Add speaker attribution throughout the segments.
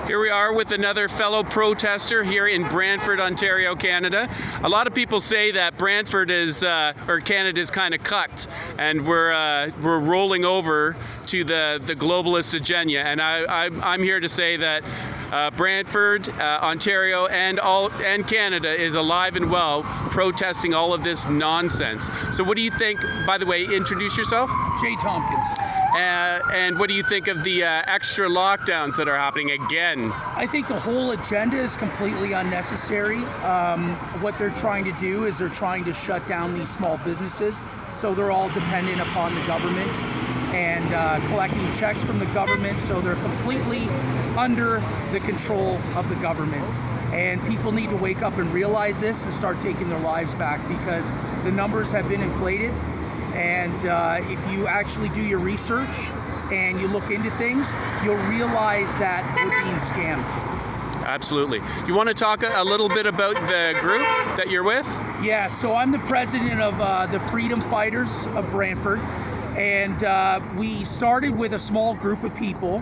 Speaker 1: Here we are with another fellow protester here in Brantford, Ontario, Canada. A lot of people say that Brantford is, or Canada is kind of cucked, and we're rolling over to the globalist agenda. And I'm here to say that Brantford, Ontario, and Canada is alive and well, protesting all of this nonsense. So what do you think? By the way, introduce yourself.
Speaker 2: Jay Tompkins.
Speaker 1: And what do you think of the extra lockdowns that are happening again?
Speaker 2: I think the whole agenda is completely unnecessary. What they're trying to do is they're trying to shut down these small businesses, so they're all dependent upon the government and collecting checks from the government, so they're completely under the control of the government. And people need to wake up and realize this and start taking their lives back, because the numbers have been inflated. And if you actually do your research and you look into things, you'll realize that we're being scammed.
Speaker 1: Absolutely. You want to talk a little bit about the group that you're with?
Speaker 2: Yeah, so I'm the president of the Freedom Fighters of Brantford. And we started with a small group of people,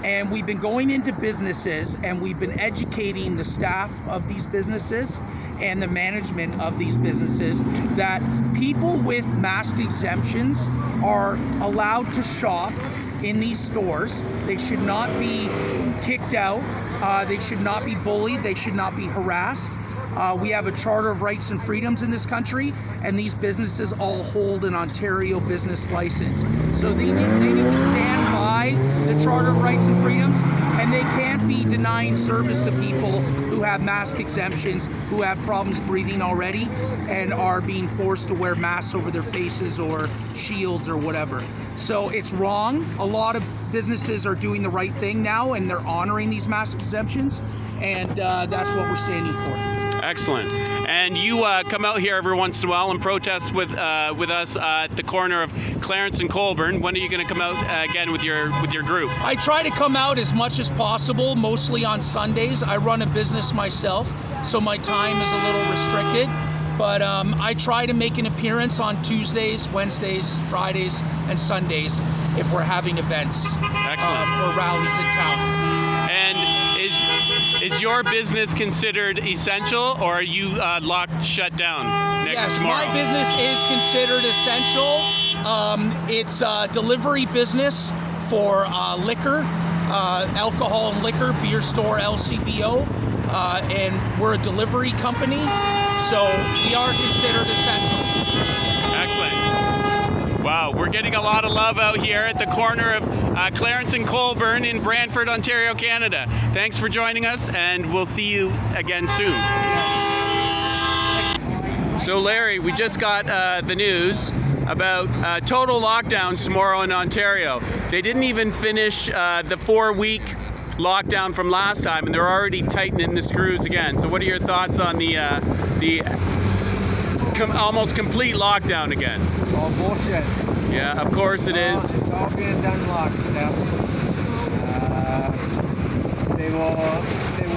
Speaker 2: and we've been going into businesses and we've been educating the staff of these businesses and the management of these businesses that people with mask exemptions are allowed to shop in these stores. They should not be kicked out. They should not be bullied. They should not be harassed. We have a Charter of Rights and Freedoms in this country, and these businesses all hold an Ontario business license. So they need to stand by the Charter of Rights and Freedoms, and they can't be denying service to people who have mask exemptions, who have problems breathing already, and are being forced to wear masks over their faces or shields or whatever. So it's wrong. A lot of businesses are doing the right thing now, and they're honoring these mask exemptions, and that's what we're standing for.
Speaker 1: Excellent. And you come out here every once in a while and protest with us at the corner of Clarence and Colborne. When are you going to come out again with your group?
Speaker 2: I try to come out as much as possible, mostly on Sundays. I run a business myself, so my time is a little restricted. But I try to make an appearance on Tuesdays, Wednesdays, Fridays, and Sundays if we're having events.
Speaker 1: Excellent.
Speaker 2: Or rallies in town.
Speaker 1: And is your business considered essential, or are you shut down tomorrow?
Speaker 2: My business is considered essential. It's a delivery business for liquor, alcohol and liquor, beer store, LCBO, and we're a delivery company, so we are considered essential.
Speaker 1: Excellent. Wow, we're getting a lot of love out here at the corner of Clarence and Colborne in Brantford, Ontario, Canada. Thanks for joining us, and we'll see you again soon. So Larry, we just got the news about total lockdowns tomorrow in Ontario. They didn't even finish the 4-week lockdown from last time, and they're already tightening the screws again. So what are your thoughts on the almost complete lockdown again?
Speaker 3: It's all bullshit.
Speaker 1: Yeah, of course it is.
Speaker 3: It's all being done lockstep. They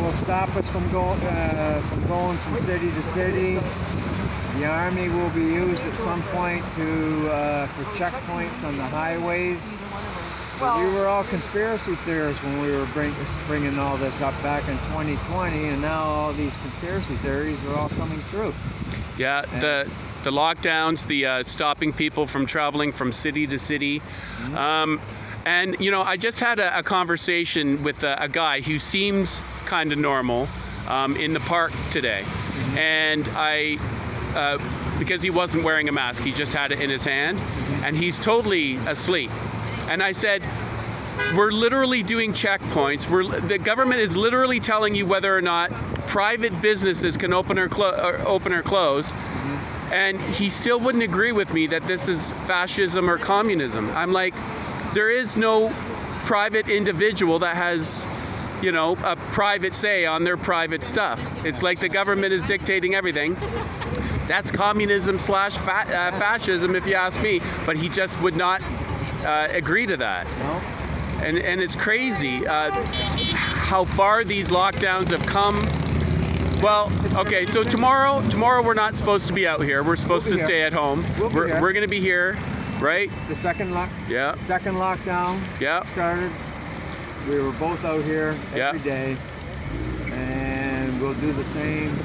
Speaker 3: will stop us from going from city to city. The army will be used at some point for checkpoints on the highways. We were all conspiracy theorists when we were bringing all this up back in 2020, and now all these conspiracy theories are all coming true.
Speaker 1: Yeah, the lockdowns, the stopping people from traveling from city to city. Mm-hmm. And, you know, I just had a conversation with a guy who seems kind of normal in the park today. Mm-hmm. And because he wasn't wearing a mask, he just had it in his hand, mm-hmm. and he's totally asleep. And I said, we're literally doing checkpoints. The government is literally telling you whether or not private businesses can open or close. Mm-hmm. And he still wouldn't agree with me that this is fascism or communism. I'm like, there is no private individual that has, you know, a private say on their private stuff. It's like the government is dictating everything. That's communism / fascism, if you ask me. But he just would not agree to that.
Speaker 3: No.
Speaker 1: And it's crazy how far these lockdowns have come. Well, okay, so tomorrow we're not supposed to be out here. We're supposed to stay at home. We're going to be here, right?
Speaker 3: The second lockdown started. We were both out here every
Speaker 1: Yeah.
Speaker 3: day, and we'll do the same.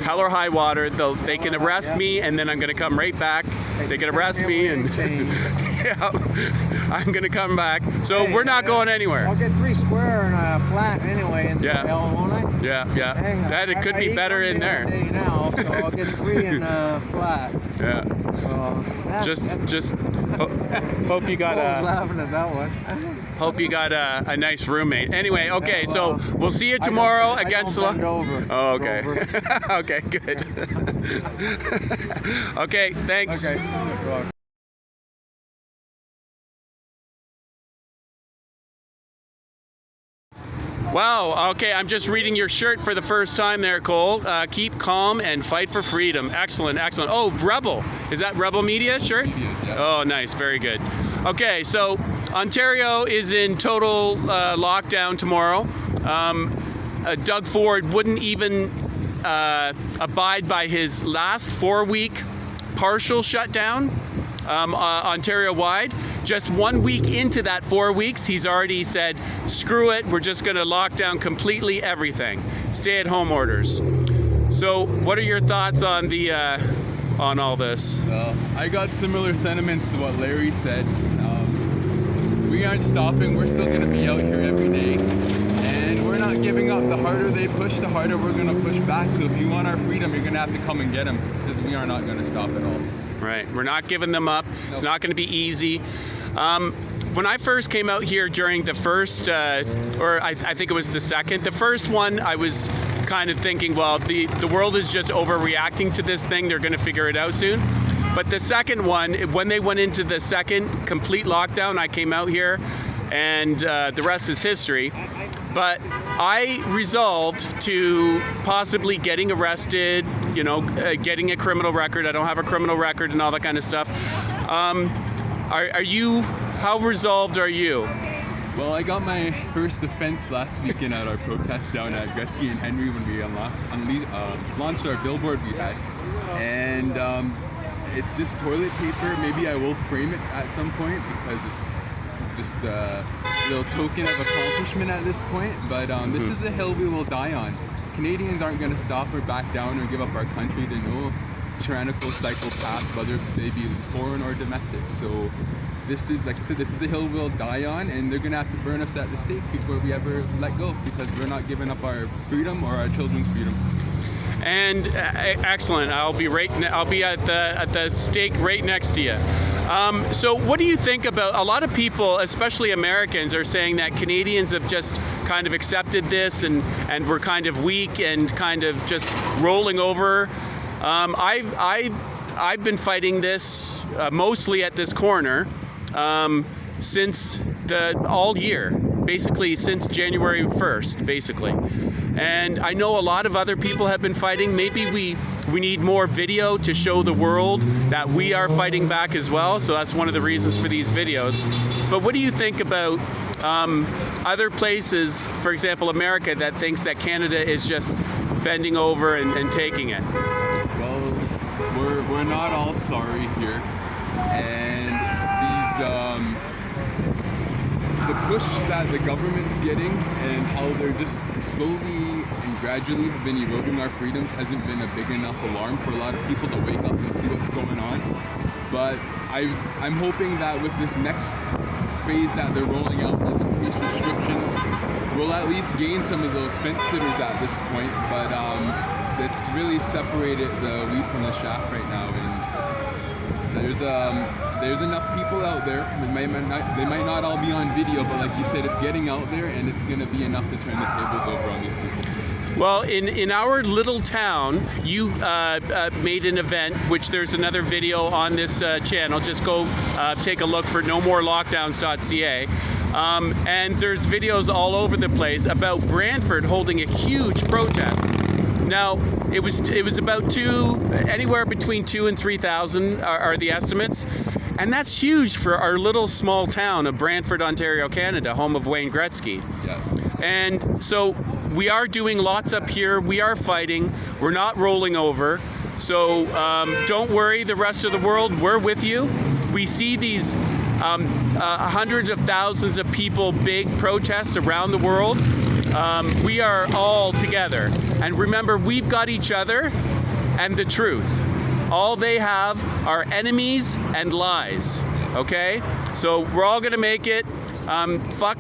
Speaker 1: Hell or high water, they can arrest
Speaker 3: Yeah.
Speaker 1: me, and then I'm going to come right back. They can arrest me, and yeah, I'm going to come back. So we're not going anywhere.
Speaker 3: I'll get 3 square and a flat anyway in the
Speaker 1: Yeah.
Speaker 3: L, won't I?
Speaker 1: Yeah, yeah.
Speaker 3: Hey,
Speaker 1: That it could
Speaker 3: I
Speaker 1: be
Speaker 3: eat
Speaker 1: better
Speaker 3: one
Speaker 1: in
Speaker 3: meal a
Speaker 1: there.
Speaker 3: day now, so I'll get 3 and a flat.
Speaker 1: Yeah.
Speaker 3: So yeah,
Speaker 1: Just hope you got
Speaker 3: I was
Speaker 1: a
Speaker 3: laughing at that one.
Speaker 1: a nice roommate. Anyway, okay,
Speaker 3: Yeah,
Speaker 1: so
Speaker 3: well,
Speaker 1: we'll see you tomorrow
Speaker 3: I don't
Speaker 1: against the
Speaker 3: bend over.
Speaker 1: Oh, okay.
Speaker 3: Over.
Speaker 1: Okay, good. Okay, thanks.
Speaker 3: Okay. Well,
Speaker 1: Wow, okay, I'm just reading your shirt for the first time there, Cole. Keep calm and fight for freedom. Excellent, excellent. Oh, Rebel. Is that Rebel Media shirt? Oh, nice, very good. Okay, so Ontario is in total lockdown tomorrow. Doug Ford wouldn't even abide by his last 4-week partial shutdown Ontario-wide. Just 1 week into that 4 weeks, he's already said, screw it, we're just going to lock down completely everything. Stay-at-home orders. So what are your thoughts on the on all this?
Speaker 4: Well, I got similar sentiments to what Larry said. We aren't stopping. We're still going to be out here every day. And we're not giving up. The harder they push, the harder we're going to push back. So if you want our freedom, you're going to have to come and get them, because we are not going to stop at all.
Speaker 1: Right, we're not giving them up. It's
Speaker 4: Nope.
Speaker 1: not going to be easy. When I first came out here during the first, or I think it was the second, the first one, I was kind of thinking, well, the world is just overreacting to this thing. They're going to figure it out soon. But the second one, when they went into the second complete lockdown, I came out here, and the rest is history. But I resolved to possibly getting arrested, you know, getting a criminal record. I don't have a criminal record and all that kind of stuff. Are you, how resolved are you?
Speaker 4: Well, I got my first offense last weekend at our protest down at Gretzky and Henry when we launched our billboard we had. And it's just toilet paper. Maybe I will frame it at some point, because it's just a little token of accomplishment at this point. But this is a hill we will die on. Canadians aren't going to stop or back down or give up our country to no tyrannical psychopaths, whether they be foreign or domestic. So this is, like I said, this is the hill we'll die on, and they're going to have to burn us at the stake before we ever let go, because we're not giving up our freedom or our children's freedom.
Speaker 1: And excellent. I'll be at the stake right next to you. So what do you think about, a lot of people, especially Americans, are saying that Canadians have just kind of accepted this, and we're kind of weak and kind of just rolling over. I've been fighting this mostly at this corner since all year, basically since January 1st, basically. And I know a lot of other people have been fighting. Maybe we need more video to show the world that we are fighting back as well. So that's one of the reasons for these videos. But what do you think about other places, for example, America, that thinks that Canada is just bending over and taking it?
Speaker 4: Well, we're not all sorry here, and these the push that the government's getting and how they're just slowly and gradually have been eroding our freedoms hasn't been a big enough alarm for a lot of people to wake up and see what's going on. But I'm hoping that with this next phase that they're rolling out, these increased restrictions, we'll at least gain some of those fence sitters at this point. But it's really separated the wheat from the chaff right now, and there's enough people out there. They might not all be on video, but like you said, it's getting out there, and it's going to be enough to turn the tables over on these people.
Speaker 1: Well, in our little town, you made an event, which there's another video on this channel. Just go take a look for nomorolockdowns.ca. And there's videos all over the place about Brantford holding a huge protest. Now, it was about anywhere between 2,000 and 3,000 are the estimates. And that's huge for our little small town of Brantford, Ontario, Canada, home of Wayne Gretzky.
Speaker 4: Yeah.
Speaker 1: And so we are doing lots up here. We are fighting. We're not rolling over. So don't worry, the rest of the world, we're with you. We see these hundreds of thousands of people, big protests around the world. We are all together. And remember, we've got each other and the truth. All they have are enemies and lies. Okay? So we're all gonna make it. Fuck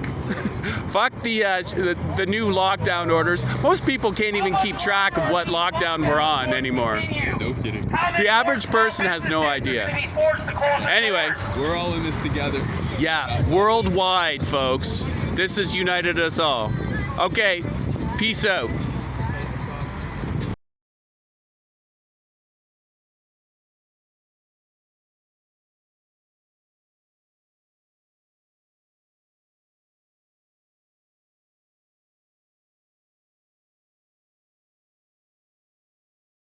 Speaker 1: the new lockdown orders. Most people can't even keep track of what lockdown we're on anymore.
Speaker 4: No kidding.
Speaker 1: The average person has no idea. Anyway,
Speaker 4: We're all in this together.
Speaker 1: yeah, worldwide, folks. This has united us all. Okay, peace out.